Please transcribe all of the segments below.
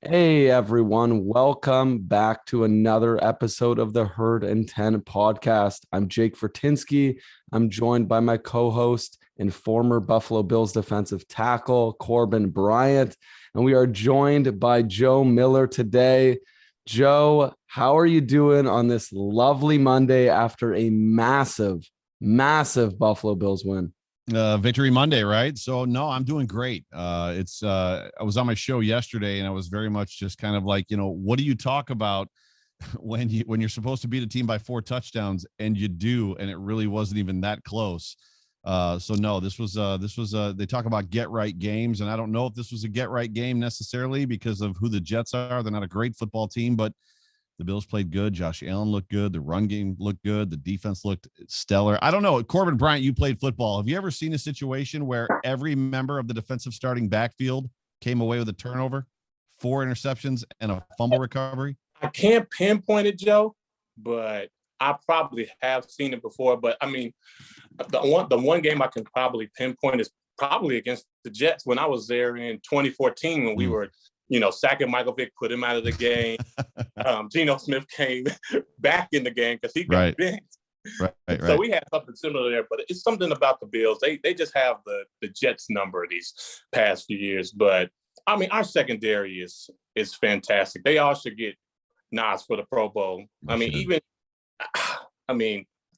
Hey everyone, welcome back to another episode of the Herd and 10 podcast. I'm Jake Fortinsky. I'm joined by my co-host and former Buffalo Bills defensive tackle, Corbin Bryant, and we are joined by Joe Miller today. Joe, how are you doing on this lovely Monday after a massive Buffalo Bills win? Victory Monday, right? So no, I'm doing great. I was on my show yesterday and I was very much just kind of like, what do you talk about when you're supposed to beat a team by 4 touchdowns and you do, and it really wasn't even that close. So no, this was they talk about get right games, and I don't know if this was a get right game necessarily because of who the Jets are. They're not a great football team, but the Bills played good. Josh Allen looked good. The run game looked good. The defense looked stellar. I don't know. Corbin Bryant, you played football. Have you ever seen a situation where every member of the defensive starting backfield came away with a turnover, 4 interceptions, and a fumble recovery? I can't pinpoint it, Joe, but I probably have seen it before. But I mean, the one game I can probably pinpoint is probably against the Jets when I was there in 2014 when we were sacking Michael Vick, put him out of the game. Geno Smith came back in the game because he got benched. Right. So we had something similar there, but it's something about the Bills. They just have the Jets number these past few years. But I mean, our secondary is fantastic. They all should get nods for the Pro Bowl. I mean,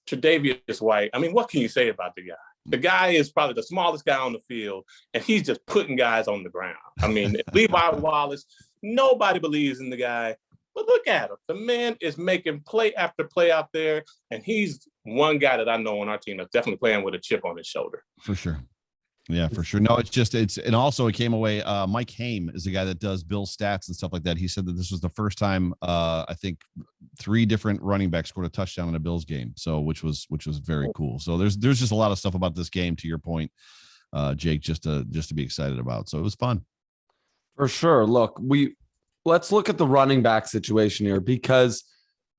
Tre'Davious White. I mean, what can you say about the guy? The guy is probably the smallest guy on the field, and he's just putting guys on the ground. I mean, Levi Wallace, nobody believes in the guy, but look at him. The man is making play after play out there, and he's one guy that I know on our team that's definitely playing with a chip on his shoulder. For sure. Yeah, for sure. No, and also it came away. Mike Haim is the guy that does Bill's stats and stuff like that. He said that this was the first time, I think 3 different running backs scored a touchdown in a Bills game. So, which was very cool. So there's just a lot of stuff about this game, to your point, Jake, just to be excited about. So it was fun. For sure. Look, let's look at the running back situation here, because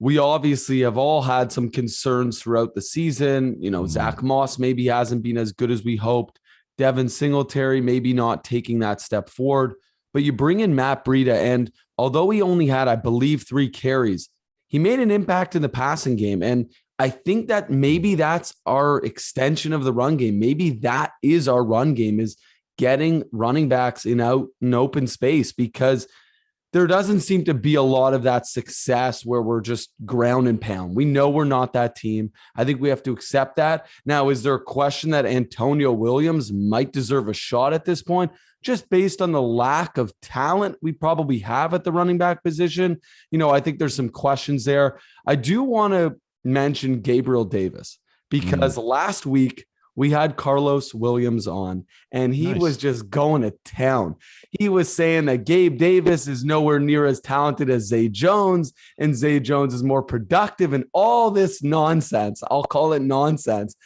we obviously have all had some concerns throughout the season. Zach Moss maybe hasn't been as good as we hoped. Devin Singletary maybe not taking that step forward, but you bring in Matt Breida, and although he only had, I believe, 3 carries, he made an impact in the passing game. And I think that maybe that's our extension of the run game. Maybe that is our run game, is getting running backs in open space, because there doesn't seem to be a lot of that success where we're just ground and pound. We know we're not that team. I think we have to accept that. Now, is there a question that Antonio Williams might deserve a shot at this point, just based on the lack of talent we probably have at the running back position? I think there's some questions there. I do want to mention Gabriel Davis, because last week we had Carlos Williams on, and he was just going to town. He was saying that Gabe Davis is nowhere near as talented as Zay Jones, and Zay Jones is more productive, and all this nonsense. I'll call it nonsense.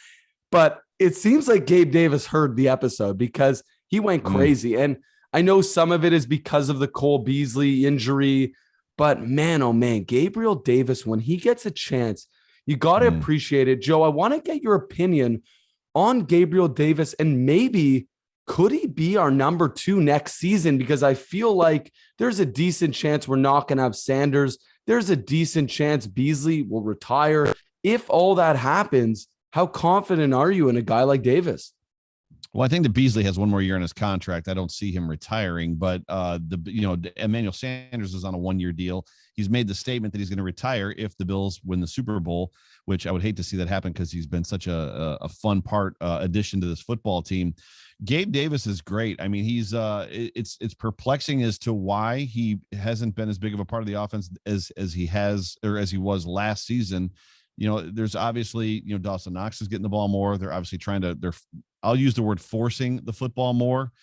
But it seems like Gabe Davis heard the episode, because he went crazy. And I know some of it is because of the Cole Beasley injury, but man, oh man, Gabriel Davis, when he gets a chance, you got to appreciate it. Joe, I want to get your opinion on Gabriel Davis, and maybe could he be our number 2 next season? Because I feel like there's a decent chance we're not going to have Sanders. There's a decent chance Beasley will retire. If all that happens, how confident are you in a guy like Davis? Well, I think that Beasley has 1 more year in his contract. I don't see him retiring, but Emmanuel Sanders is on a 1-year deal. He's made the statement that he's going to retire if the Bills win the Super Bowl, which I would hate to see that happen, because he's been such a fun addition to this football team. Gabe Davis is great. I mean, he's it's perplexing as to why he hasn't been as big of a part of the offense as he has, or as he was last season. There's obviously, Dawson Knox is getting the ball more. They're obviously I'll use the word forcing the football more.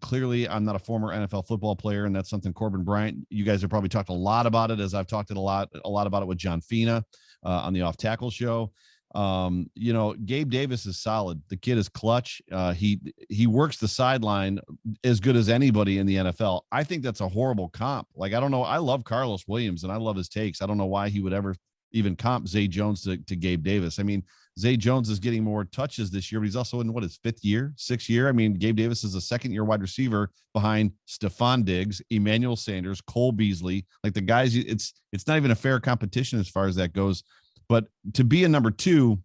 Clearly, I'm not a former NFL football player, and that's something Corbin Bryant, you guys have probably talked a lot about it, as I've talked a lot about it with John Fina on the Off Tackle show. Gabe Davis is solid. The kid is clutch. He works the sideline as good as anybody in the NFL. I think that's a horrible comp. Like, I don't know. I love Carlos Williams and I love his takes. I don't know why he would ever even comp Zay Jones to Gabe Davis. I mean, Zay Jones is getting more touches this year, but he's also in his 6th year. I mean, Gabe Davis is a second-year wide receiver behind Stephon Diggs, Emmanuel Sanders, Cole Beasley. Like the guys, it's not even a fair competition as far as that goes. But to be a number 2,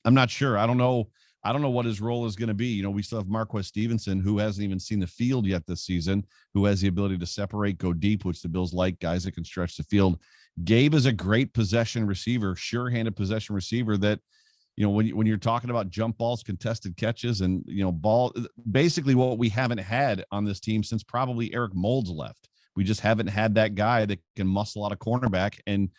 I'm not sure. I don't know what his role is going to be. You know, we still have Marquez Stevenson, who hasn't even seen the field yet this season, who has the ability to separate, go deep, which the Bills like, guys that can stretch the field. Gabe is a great possession receiver, sure-handed possession receiver that, you know, when you're talking about jump balls, contested catches, and, you know, basically what we haven't had on this team since probably Eric Moulds left. We just haven't had that guy that can muscle out a cornerback and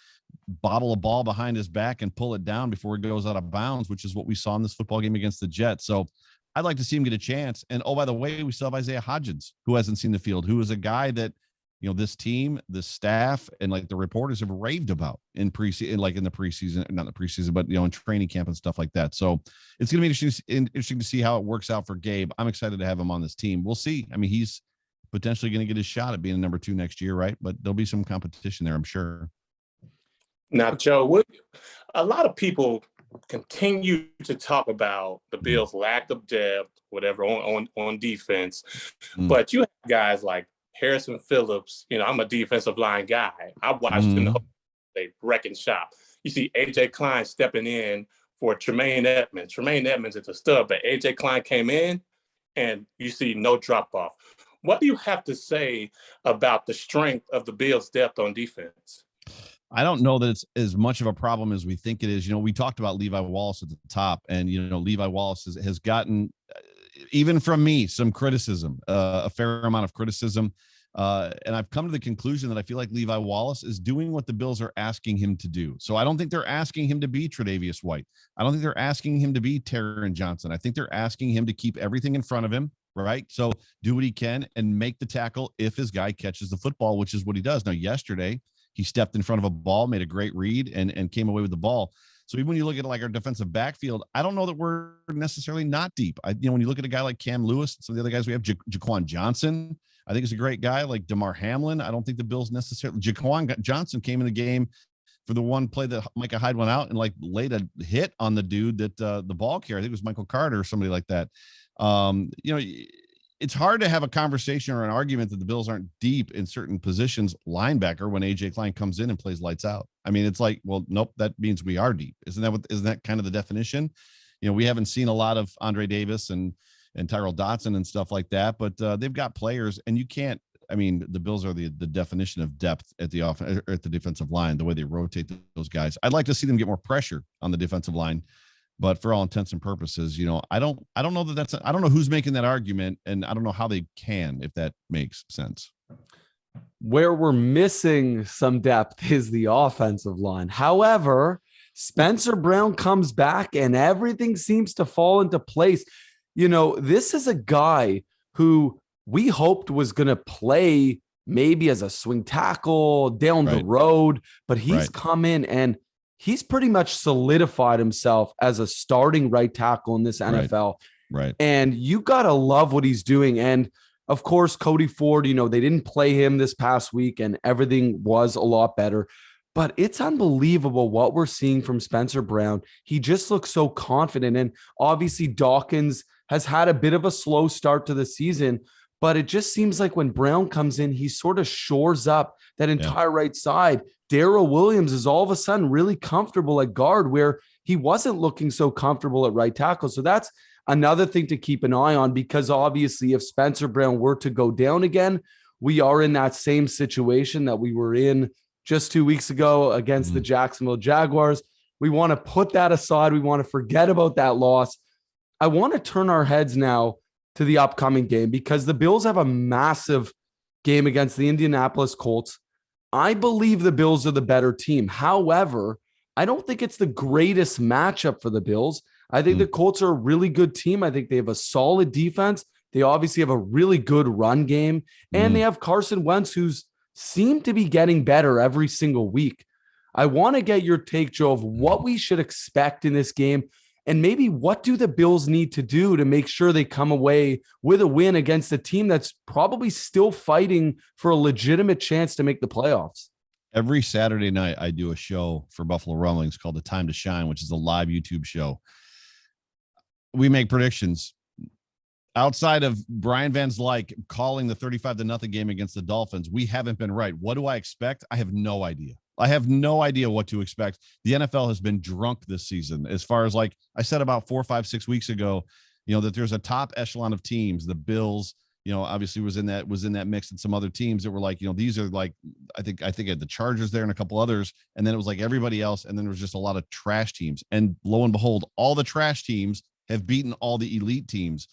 bottle a ball behind his back and pull it down before it goes out of bounds, which is what we saw in this football game against the Jets. So I'd like to see him get a chance. And, oh, by the way, we still have Isaiah Hodgins, who hasn't seen the field, who is a guy that, you know, this team, the staff, and like the reporters have raved about in preseason, like in the preseason, not the preseason, but, you know, in training camp and stuff like that. So it's going to be interesting to see how it works out for Gabe. I'm excited to have him on this team. We'll see. I mean, he's potentially going to get his shot at being a number 2 next year, right? But there'll be some competition there, I'm sure. Now, Joe, a lot of people continue to talk about the Bills' lack of depth, whatever, on defense. But you have guys like Harrison Phillips. You know, I'm a defensive line guy. I watched him they wreck and shop. You see A.J. Klein stepping in for Tremaine Edmonds. Tremaine Edmonds is a stud, but A.J. Klein came in, and you see no drop-off. What do you have to say about the strength of the Bills' depth on defense? I don't know that it's as much of a problem as we think it is. You know, we talked about Levi Wallace at the top, and, you know, Levi Wallace has gotten, even from me, some criticism, a fair amount of criticism. And I've come to the conclusion that I feel like Levi Wallace is doing what the Bills are asking him to do. So I don't think they're asking him to be Tre'Davious White. I don't think they're asking him to be Taron Johnson. I think they're asking him to keep everything in front of him, right? So do what he can and make the tackle if his guy catches the football, which is what he does. Now, yesterday, he stepped in front of a ball, made a great read, and came away with the ball. So even when you look at like our defensive backfield, I don't know that we're necessarily not deep. When you look at a guy like Cam Lewis, some of the other guys we have, Jaquan Johnson, I think is a great guy. Like Damar Hamlin, I don't think the Bills necessarily. Jaquan Johnson came in the game for the one play that Micah Hyde went out and like laid a hit on the dude that the ball carrier. I think it was Michael Carter or somebody like that. It's hard to have a conversation or an argument that the Bills aren't deep in certain positions, linebacker, when AJ Klein comes in and plays lights out. I mean, it's like, well, nope, that means we are deep. Isn't that kind of the definition? You know, we haven't seen a lot of Andre Davis and Tyrell Dotson and stuff like that, but they've got players, and you can't. I mean, the Bills are the definition of depth at the at the defensive line, the way they rotate those guys. I'd like to see them get more pressure on the defensive line. But for all intents and purposes, you know, I don't know that I don't know who's making that argument, and I don't know how they can, if that makes sense. Where we're missing some depth is the offensive line. However, Spencer Brown comes back and everything seems to fall into place. You know, this is a guy who we hoped was going to play maybe as a swing tackle down the road, but he's come in and he's pretty much solidified himself as a starting right tackle in this NFL. Right. And you got to love what he's doing. And of course, Cody Ford, you know, they didn't play him this past week and everything was a lot better, but it's unbelievable what we're seeing from Spencer Brown. He just looks so confident. And obviously Dawkins has had a bit of a slow start to the season, but it just seems like when Brown comes in, he sort of shores up that entire right side. Darrell Williams is all of a sudden really comfortable at guard where he wasn't looking so comfortable at right tackle. So that's another thing to keep an eye on, because obviously if Spencer Brown were to go down again, we are in that same situation that we were in just 2 weeks ago against the Jacksonville Jaguars. We want to put that aside. We want to forget about that loss. I want to turn our heads now to the upcoming game, because the Bills have a massive game against the Indianapolis Colts. I believe the Bills are the better team. However, I don't think it's the greatest matchup for the Bills. I think the Colts are a really good team. I think they have a solid defense. They obviously have a really good run game, and they have Carson Wentz, who's seemed to be getting better every single week. I want to get your take, Joe, of what we should expect in this game, and maybe what do the Bills need to do to make sure they come away with a win against a team that's probably still fighting for a legitimate chance to make the playoffs? Every Saturday night, I do a show for Buffalo Rumblings called The Time to Shine, which is a live YouTube show. We make predictions. Outside of Brian Van Slyke calling the 35-0 game against the Dolphins, we haven't been right. What do I expect? I have no idea. I have no idea what to expect. The NFL has been drunk this season. As far as, like I said about 4, 5, 6 weeks ago, that there's a top echelon of teams. The Bills, obviously was in that mix, and some other teams that were like, these are like, I think I had the Chargers there and a couple others, and then it was like everybody else, and then there was just a lot of trash teams. And lo and behold, all the trash teams have beaten all the elite teams.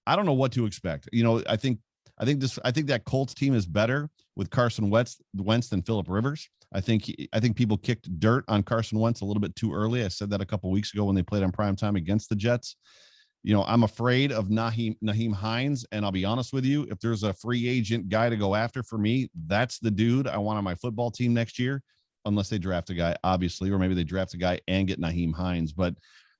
I don't know what to expect. I think that Colts team is better with Carson Wentz than Phillip Rivers. I think people kicked dirt on Carson Wentz a little bit too early. I said that a couple of weeks ago when they played on primetime against the Jets. I'm afraid of Nyheim Hines, and I'll be honest with you, if there's a free agent guy to go after for me, that's the dude I want on my football team next year, unless they draft a guy, obviously, or maybe they draft a guy and get Nyheim Hines. But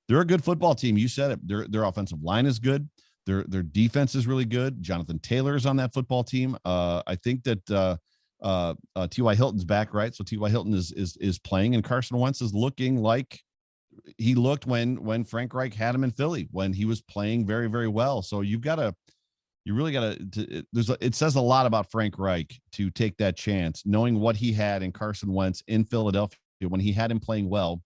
they're a good football team. You said it. Their offensive line is good. Their defense is really good. Jonathan Taylor is on that football team. I think that T.Y. Hilton's back, right? So T.Y. Hilton is playing, and Carson Wentz is looking like he looked when Frank Reich had him in Philly, when he was playing very, very well. So it says a lot about Frank Reich to take that chance, knowing what he had in Carson Wentz in Philadelphia. When he had him playing well,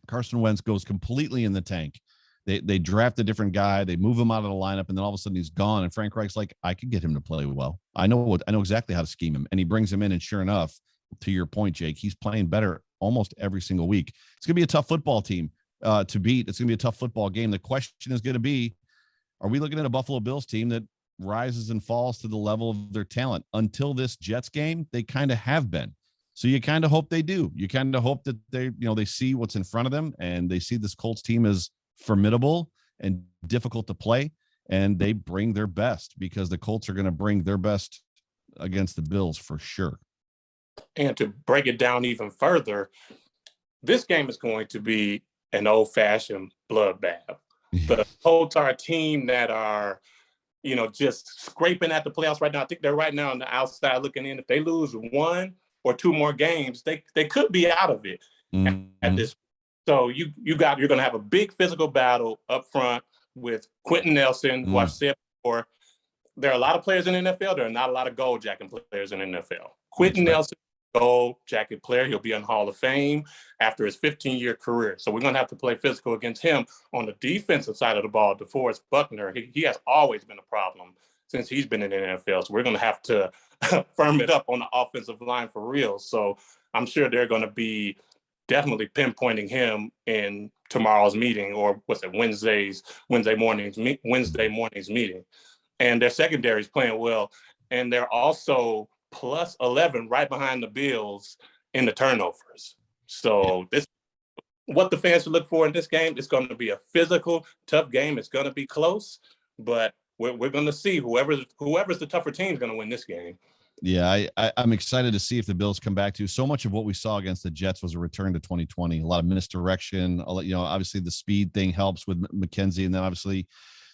Carson Wentz goes completely in the tank. They draft a different guy, they move him out of the lineup, and then all of a sudden he's gone. And Frank Reich's like, I could get him to play well. I know exactly how to scheme him. And he brings him in, and sure enough, to your point, Jake, he's playing better almost every single week. It's gonna be a tough football team to beat. It's gonna be a tough football game. The question is gonna be, are we looking at a Buffalo Bills team that rises and falls to the level of their talent? Until this Jets game, they kind of have been. So you kind of hope they do. You kind of hope that they see what's in front of them, and they see this Colts team as formidable and difficult to play, and they bring their best, because the Colts are going to bring their best against the Bills for sure. And to break it down even further, this game is going to be an old-fashioned bloodbath. The Colts are a team that are, just scraping at the playoffs right now. I think they're right now on the outside looking in. If they lose 1 or 2 more games, they could be out of it at this. So you're going to have a big physical battle up front with Quentin Nelson, who I've said before. There are a lot of players in the NFL. There are not a lot of gold jacket players in the NFL. Quentin Nelson, gold jacket player. He'll be in Hall of Fame after his 15-year career. So we're going to have to play physical against him. On the defensive side of the ball, DeForest Buckner, he has always been a problem since he's been in the NFL. So we're going to have to firm it up on the offensive line for real. So I'm sure they're going to be definitely pinpointing him in tomorrow's meeting, or Wednesday morning's meeting. And their secondary is playing well, and they're also plus 11 right behind the Bills in the turnovers. So this, what the fans should look for in this game, it's going to be a physical, tough game. It's going to be close, but we're going to see whoever's the tougher team is going to win this game. Yeah, I'm excited to see if the Bills come back to. So much of what we saw against the Jets was a return to 2020. A lot of misdirection. Obviously the speed thing helps with McKenzie, and then obviously,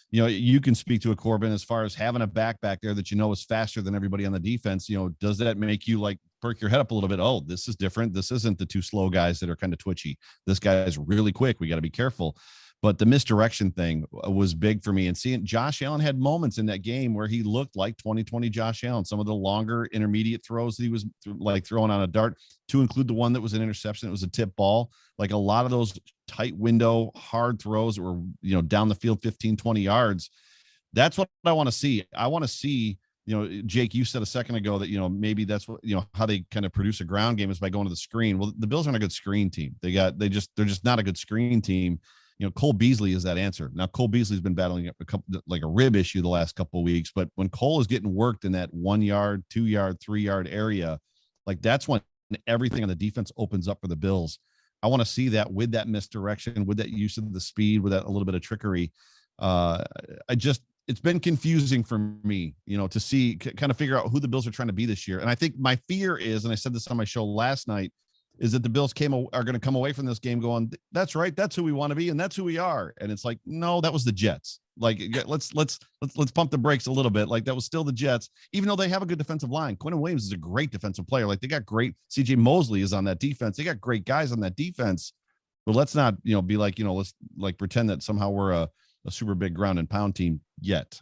you can speak to a Corbin as far as having a back there that is faster than everybody on the defense. Does that make you like perk your head up a little bit? Oh, this is different. This isn't the 2 slow guys that are kind of twitchy. This guy is really quick. We got to be careful. But the misdirection thing was big for me. And seeing Josh Allen had moments in that game where he looked like 2020 Josh Allen. Some of the longer intermediate throws that he was like throwing on a dart, to include the one that was an interception. It was a tip ball. Like a lot of those tight window, hard throws that were, down the field 15, 20 yards. That's what I want to see. I want to see, Jake, you said a second ago that, maybe that's what, how they kind of produce a ground game is by going to the screen. Well, the Bills aren't a good screen team. They're just not a good screen team. Cole Beasley is that answer. Now, Cole Beasley's been battling a rib issue the last couple of weeks, but when Cole is getting worked in that 1 yard, 2 yard, 3 yard area, like that's when everything on the defense opens up for the Bills. I want to see that with that misdirection, with that use of the speed, with that a little bit of trickery. It's been confusing for me, to see, kind of figure out who the Bills are trying to be this year. And I think my fear is, and I said this on my show last night, is that the Bills are going to come away from this game going, that's right, that's who we want to be, and that's who we are. And it's like, no, that was the Jets. Like, let's pump the brakes a little bit. Like, that was still the Jets, even though they have a good defensive line. Quentin Williams is a great defensive player. Like, they got great CJ Mosley is on that defense. They got great guys on that defense. But let's not, be like, let's like pretend that somehow we're a super big ground and pound team yet.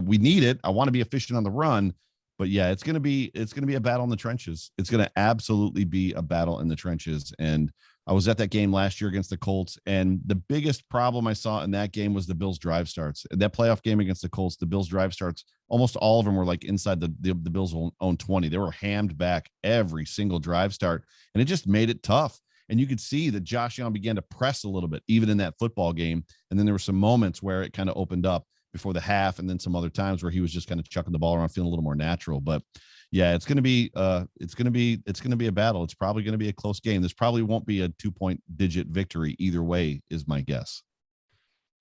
We need it. I want to be efficient on the run, but yeah, it's going to be a battle in the trenches. It's going to absolutely be a battle in the trenches. And I was at that game last year against the Colts, and the biggest problem I saw in that game was the Bills' drive starts. That playoff game against the Colts, the Bills' drive starts, almost all of them were like inside the Bills' own 20. They were hammed back every single drive start, and it just made it tough. And you could see that Josh Young began to press a little bit, even in that football game. And then there were some moments where it kind of opened up before the half, and then some other times where he was just kind of chucking the ball around, feeling a little more natural. But yeah, it's going to be a battle. It's probably going to be a close game. This probably won't be a 2-point digit victory either way, is my guess.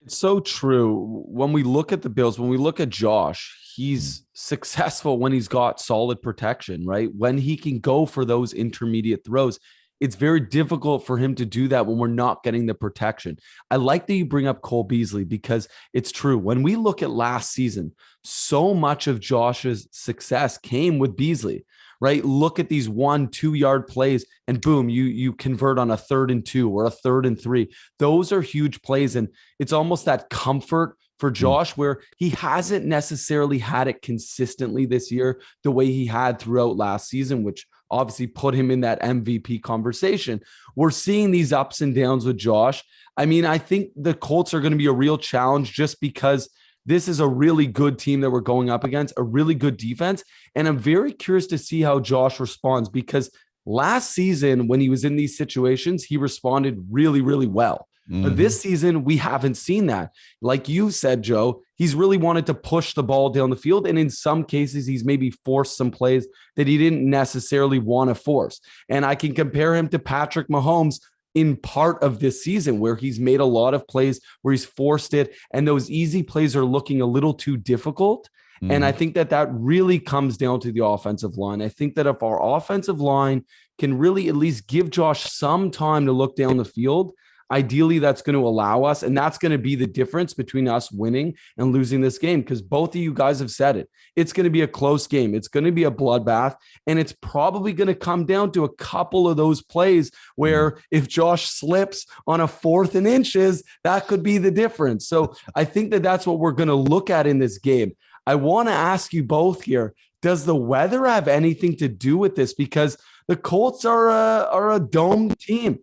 It's so true. When we look at the Bills, when we look at Josh, he's successful when he's got solid protection, right? When he can go for those intermediate throws. It's very difficult for him to do that when we're not getting the protection. I like that you bring up Cole Beasley, because it's true. When we look at last season, so much of Josh's success came with Beasley, right? Look at these 1-2 yard plays and boom, you convert on a 3rd and 2 or a 3rd and 3. Those are huge plays. And it's almost that comfort for Josh where he hasn't necessarily had it consistently this year the way he had throughout last season, which obviously put him in that MVP conversation. We're seeing these ups and downs with Josh. I mean, I think the Colts are going to be a real challenge just because this is a really good team that we're going up against, a really good defense. And I'm very curious to see how Josh responds, because last season when he was in these situations, he responded really, really well. But this season, we haven't seen that. Like you said, Joe, he's really wanted to push the ball down the field. And in some cases, he's maybe forced some plays that he didn't necessarily want to force. And I can compare him to Patrick Mahomes in part of this season, where he's made a lot of plays where he's forced it. And those easy plays are looking a little too difficult. And I think that really comes down to the offensive line. I think that if our offensive line can really at least give Josh some time to look down the field, ideally, that's going to allow us, and that's going to be the difference between us winning and losing this game, because both of you guys have said it. It's going to be a close game. It's going to be a bloodbath, and it's probably going to come down to a couple of those plays where if Josh slips on a 4th and inches, that could be the difference. So I think that that's what we're going to look at in this game. I want to ask you both here, does the weather have anything to do with this? Because the Colts are a dome team.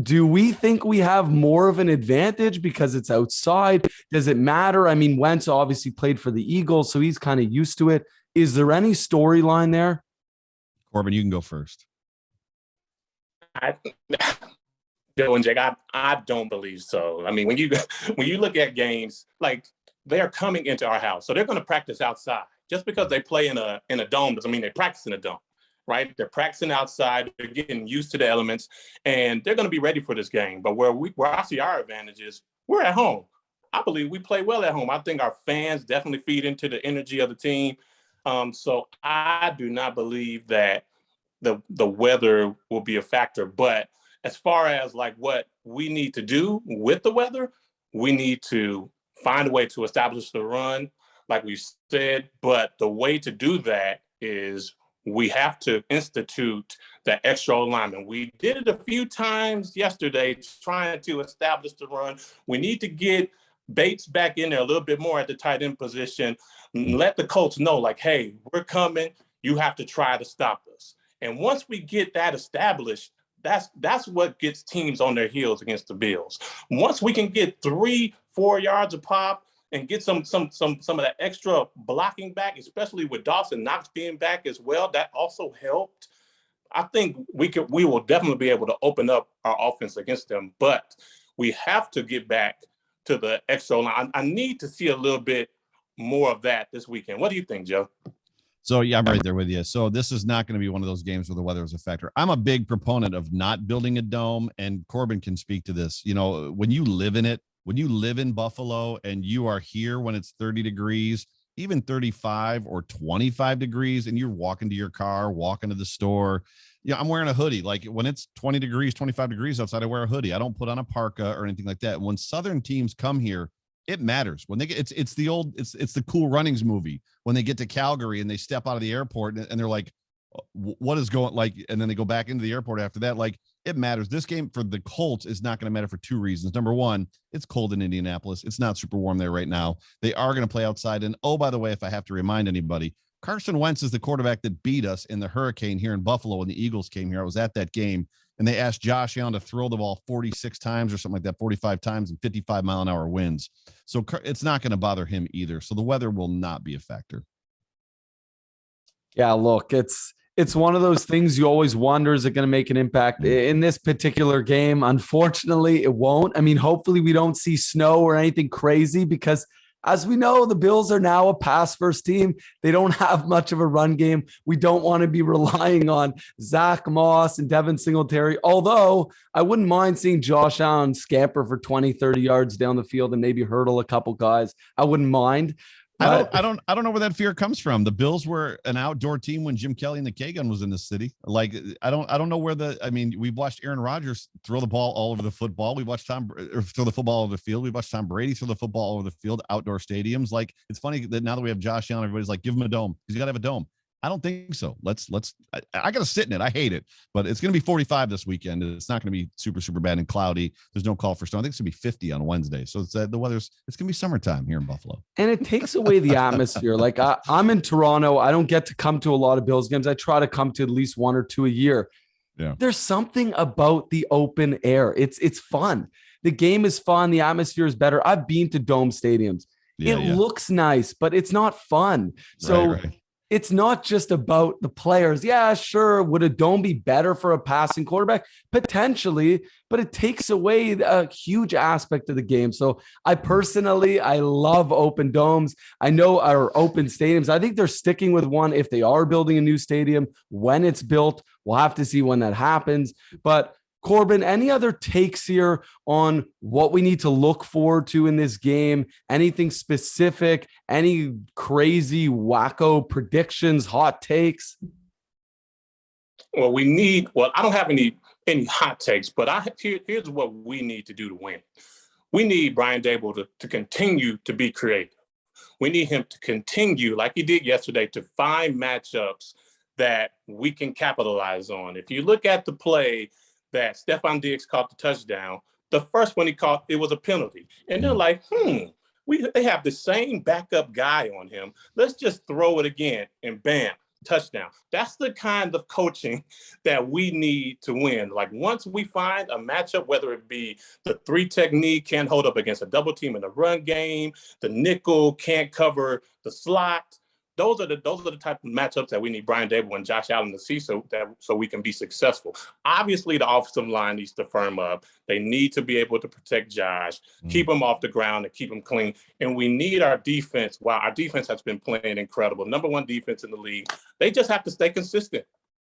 Do we think we have more of an advantage because it's outside? Does it matter? I mean, Wentz obviously played for the Eagles, so he's kind of used to it. Is there any storyline there? Corbin, you can go first. Joe and Jake, I don't believe so. I mean, when you look at games, like, they're coming into our house, so they're going to practice outside. Just because they play in a dome doesn't mean they practice in a dome. Right? They're practicing outside. They're getting used to the elements, and they're going to be ready for this game. But where I see our advantage is we're at home. I believe we play well at home. I think our fans definitely feed into the energy of the team. So I do not believe that the weather will be a factor. But as far as like what we need to do with the weather, we need to find a way to establish the run, like we said. But the way to do that is we have to institute the extra alignment. We did it a few times yesterday trying to establish the run. We need to get Bates back in there a little bit more at the tight end position. Let the Colts know, like, hey, we're coming. You have to try to stop us. And once we get that established, that's what gets teams on their heels against the Bills. Once we can get 3-4 yards a pop, and get some of that extra blocking back, especially with Dawson Knox being back as well, that also helped. I think we will definitely be able to open up our offense against them, but we have to get back to the extra line. I need to see a little bit more of that this weekend. What do you think, Joe? So, yeah, I'm right there with you. So this is not going to be one of those games where the weather is a factor. I'm a big proponent of not building a dome, and Corbin can speak to this. You know, when you live in it, when you live in Buffalo and you are here when it's 30 degrees, even 35 or 25 degrees, and you're walking to your car, walking to the store, I'm wearing a hoodie. Like when it's 20 degrees, 25 degrees outside, I wear a hoodie. I don't put on a parka or anything like that. When Southern teams come here, It matters when they get it's the Cool Runnings movie when they get to Calgary and they step out of the airport and they're like, what is going like, and then they go back into the airport after that. Like, it matters. This game for the Colts is not going to matter for two reasons. Number one, it's cold in Indianapolis. It's not super warm there right now. They are going to play outside. And oh, by the way, if I have to remind anybody, Carson Wentz is the quarterback that beat us in the hurricane here in Buffalo when the Eagles came here. I was at that game, and they asked Josh Allen to throw the ball 46 times or something like that, 45 times and 55-mile-an-hour winds. So it's not going to bother him either. So the weather will not be a factor. Yeah, look, it's one of those things you always wonder, is it going to make an impact in this particular game? Unfortunately, it won't. I mean, hopefully we don't see snow or anything crazy because, as we know, the Bills are now a pass-first team. They don't have much of a run game. We don't want to be relying on Zach Moss and Devin Singletary, although I wouldn't mind seeing Josh Allen scamper for 20, 30 yards down the field and maybe hurdle a couple guys. I wouldn't mind. I don't know where that fear comes from. The Bills were an outdoor team when Jim Kelly and the K-Gun was in the city. Like, I don't know where we've watched Aaron Rodgers throw the ball all over the football. We watched throw the football all over the field. We watched Tom Brady throw the football all over the field, outdoor stadiums. Like, it's funny that now that we have Josh Allen, everybody's like, give him a dome. He's got to have a dome. I don't think so. I got to sit in it. I hate it, but it's going to be 45 this weekend. It's not going to be super, super bad and cloudy. There's no call for snow. I think it's going to be 50 on Wednesday. So it's the weather's, it's going to be summertime here in Buffalo. And it takes away the atmosphere. Like I'm in Toronto. I don't get to come to a lot of Bills games. I try to come to at least one or two a year. Yeah. There's something about the open air. It's fun. The game is fun. The atmosphere is better. I've been to dome stadiums. It looks nice, but it's not fun. So right. It's not just about the players. Yeah, sure. Would a dome be better for a passing quarterback? Potentially, but it takes away a huge aspect of the game. So I love open domes. I know our open stadiums. I think they're sticking with one if they are building a new stadium. When it's built, we'll have to see when that happens. But Corbin, any other takes here on what we need to look forward to in this game? Anything specific? Any crazy, wacko predictions, hot takes? Well, I don't have any hot takes, but here's what we need to do to win. We need Brian Daboll to continue to be creative. We need him to continue, like he did yesterday, to find matchups that we can capitalize on. If you look at the play that Stephon Diggs caught the touchdown, the first one he caught, it was a penalty. And they're like, they have the same backup guy on him. Let's just throw it again, and bam, touchdown. That's the kind of coaching that we need to win. Like, once we find a matchup, whether it be the 3 technique can't hold up against a double team in the run game, the nickel can't cover the slot, those are the type of matchups that we need Brian Daboll and Josh Allen to see so we can be successful. Obviously, the offensive line needs to firm up. They need to be able to protect Josh, keep him off the ground, and keep him clean. And we need our defense. Wow, our defense has been playing incredible. Number 1 defense in the league. They just have to stay consistent.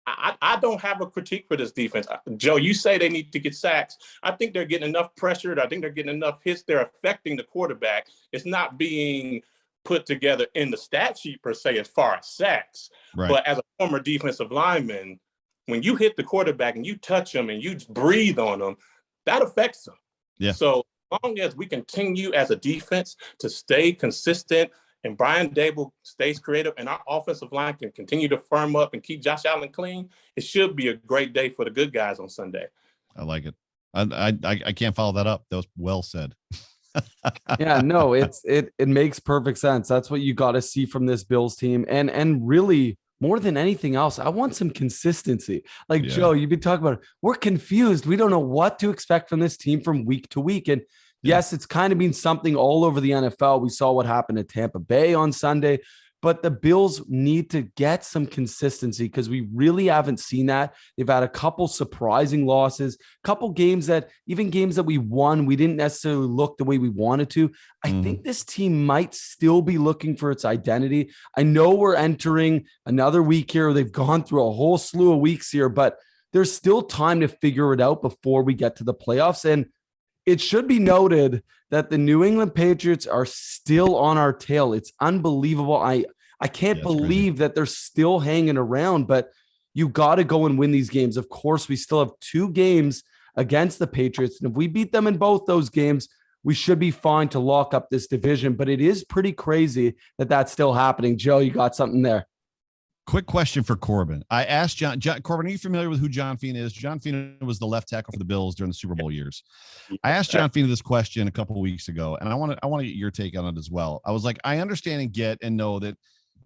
I don't have a critique for this defense. Joe, you say they need to get sacks. I think they're getting enough pressure. I think they're getting enough hits. They're affecting the quarterback. It's not being put together in the stat sheet per se as far as sacks. Right. But as a former defensive lineman, when you hit the quarterback and you touch him and you breathe on him, that affects him. Yeah. So as long as we continue as a defense to stay consistent and Brian Daboll stays creative and our offensive line can continue to firm up and keep Josh Allen clean, it should be a great day for the good guys on Sunday. I like it. I can't follow that up. That was well said. Yeah, no, it makes perfect sense. That's what you got to see from this Bills team. And really, more than anything else, I want some consistency. Like, Joe, you've been talking about it. We're confused. We don't know what to expect from this team from week to week. And yes, it's kind of been something all over the NFL. We saw what happened at Tampa Bay on Sunday. But the Bills need to get some consistency because we really haven't seen that. They've had a couple surprising losses, couple games that we won, we didn't necessarily look the way we wanted to. I think this team might still be looking for its identity. I know we're entering another week here. They've gone through a whole slew of weeks here, but there's still time to figure it out before we get to the playoffs. And it should be noted that the New England Patriots are still on our tail. It's unbelievable. I can't believe that they're still hanging around, but you got to go and win these games. Of course, we still have 2 games against the Patriots. And if we beat them in both those games, we should be fine to lock up this division. But it is pretty crazy that that's still happening. Joe, you got something there? Quick question for Corbin. I asked John, Corbin, are you familiar with who John Fina is? John Fina was the left tackle for the Bills during the Super Bowl years. I asked John Fina this question a couple of weeks ago, and I want to get your take on it as well. I was like, I understand and get and know that,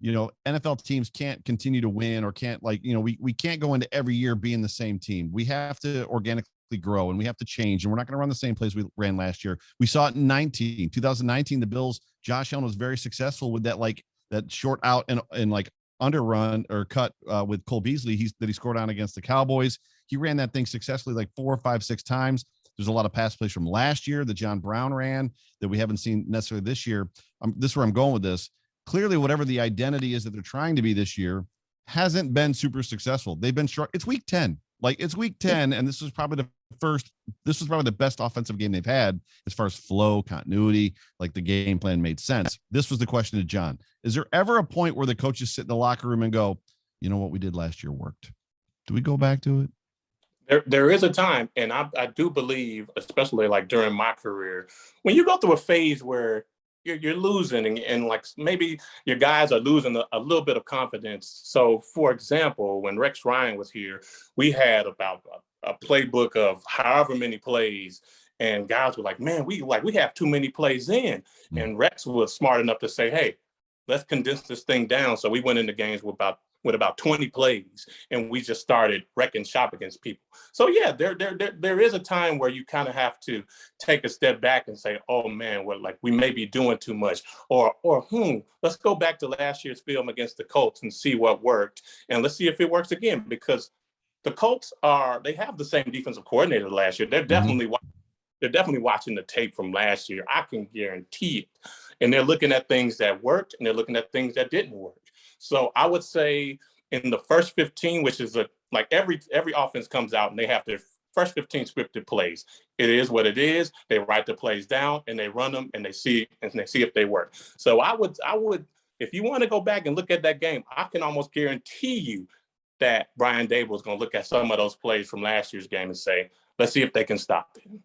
NFL teams can't continue to win or can't we can't go into every year being the same team. We have to organically grow and we have to change, and we're not going to run the same plays we ran last year. We saw it in 2019, the Bills, Josh Allen was very successful with that short out and like underrun or cut with Cole Beasley that he scored on against the Cowboys. He ran that thing successfully like 4, 5, 6 times. There's a lot of pass plays from last year that John Brown ran that we haven't seen necessarily this year. This is where I'm going with this. Clearly, whatever the identity is that they're trying to be this year hasn't been super successful. They've been short. It's week 10. It's week 10, and this was probably the best offensive game they've had as far as flow, continuity, like the game plan made sense. This was the question to John. Is there ever a point where the coaches sit in the locker room and go, you know what we did last year worked? Do we go back to it? There is a time, and I do believe, especially like during my career, when you go through a phase where you're losing and like maybe your guys are losing a little bit of confidence. So, for example, when Rex Ryan was here, we had about a playbook of however many plays, and guys were like, man, we have too many plays in. And Rex was smart enough to say, hey, let's condense this thing down. So we went into games with about 20 plays, and we just started wrecking shop against people. So yeah, there is a time where you kind of have to take a step back and say, oh man, we may be doing too much, or let's go back to last year's film against the Colts and see what worked, and let's see if it works again, because the Colts they have the same defensive coordinator last year. They're definitely watching the tape from last year. I can guarantee it. And they're looking at things that worked, and they're looking at things that didn't work. So I would say in the first 15, which is every offense comes out and they have their first 15 scripted plays. It is what it is. They write the plays down and they run them and they see if they work. So I would, if you want to go back and look at that game, I can almost guarantee you that Brian Dable is going to look at some of those plays from last year's game and say, let's see if they can stop it.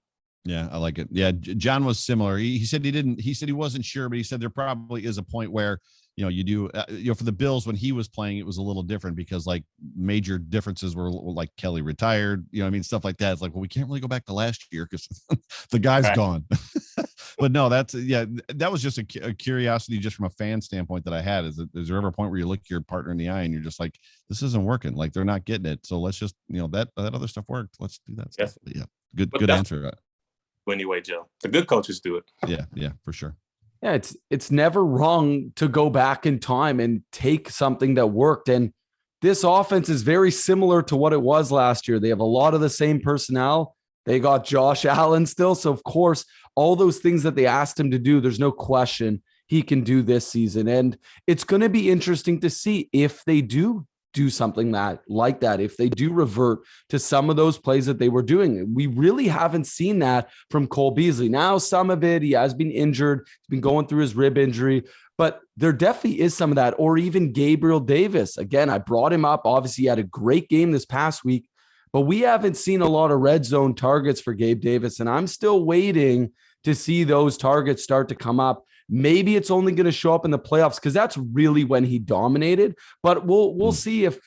Yeah, I like it. Yeah, John was similar. He said he wasn't sure, but he said there probably is a point where, you do, for the Bills, when he was playing, it was a little different because like major differences were like Kelly retired, stuff like that. It's like, well, we can't really go back to last year because the guy's gone. But no, that was just a curiosity just from a fan standpoint that I had. Is there ever a point where you look your partner in the eye and you're just like, this isn't working? Like they're not getting it. So let's just, that other stuff worked. Let's do that stuff. Yeah. Good answer. Anyway, Joe, the good coaches do it. Yeah, for sure. Yeah, it's never wrong to go back in time and take something that worked. And this offense is very similar to what it was last year. They have a lot of the same personnel. They got Josh Allen still. So, of course, all those things that they asked him to do, there's no question he can do this season. And it's going to be interesting to see if they do something like that, if they do revert to some of those plays that they were doing. We really haven't seen that from Cole Beasley. Now, some of it, he has been injured. He's been going through his rib injury, but there definitely is some of that. Or even Gabriel Davis. Again, I brought him up. Obviously, he had a great game this past week, but we haven't seen a lot of red zone targets for Gabe Davis, and I'm still waiting to see those targets start to come up. Maybe it's only going to show up in the playoffs because that's really when he dominated. But we'll see if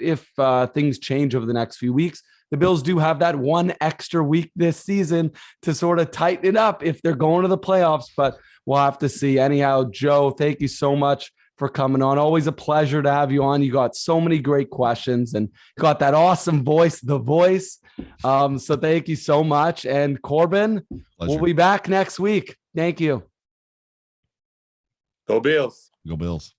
things change over the next few weeks. The Bills do have that one extra week this season to sort of tighten it up if they're going to the playoffs. But we'll have to see. Anyhow, Joe, thank you so much for coming on. Always a pleasure to have you on. You got so many great questions and got that awesome voice, The Voice. So thank you so much. And Corbin, We'll be back next week. Thank you. Go Bills. Go Bills.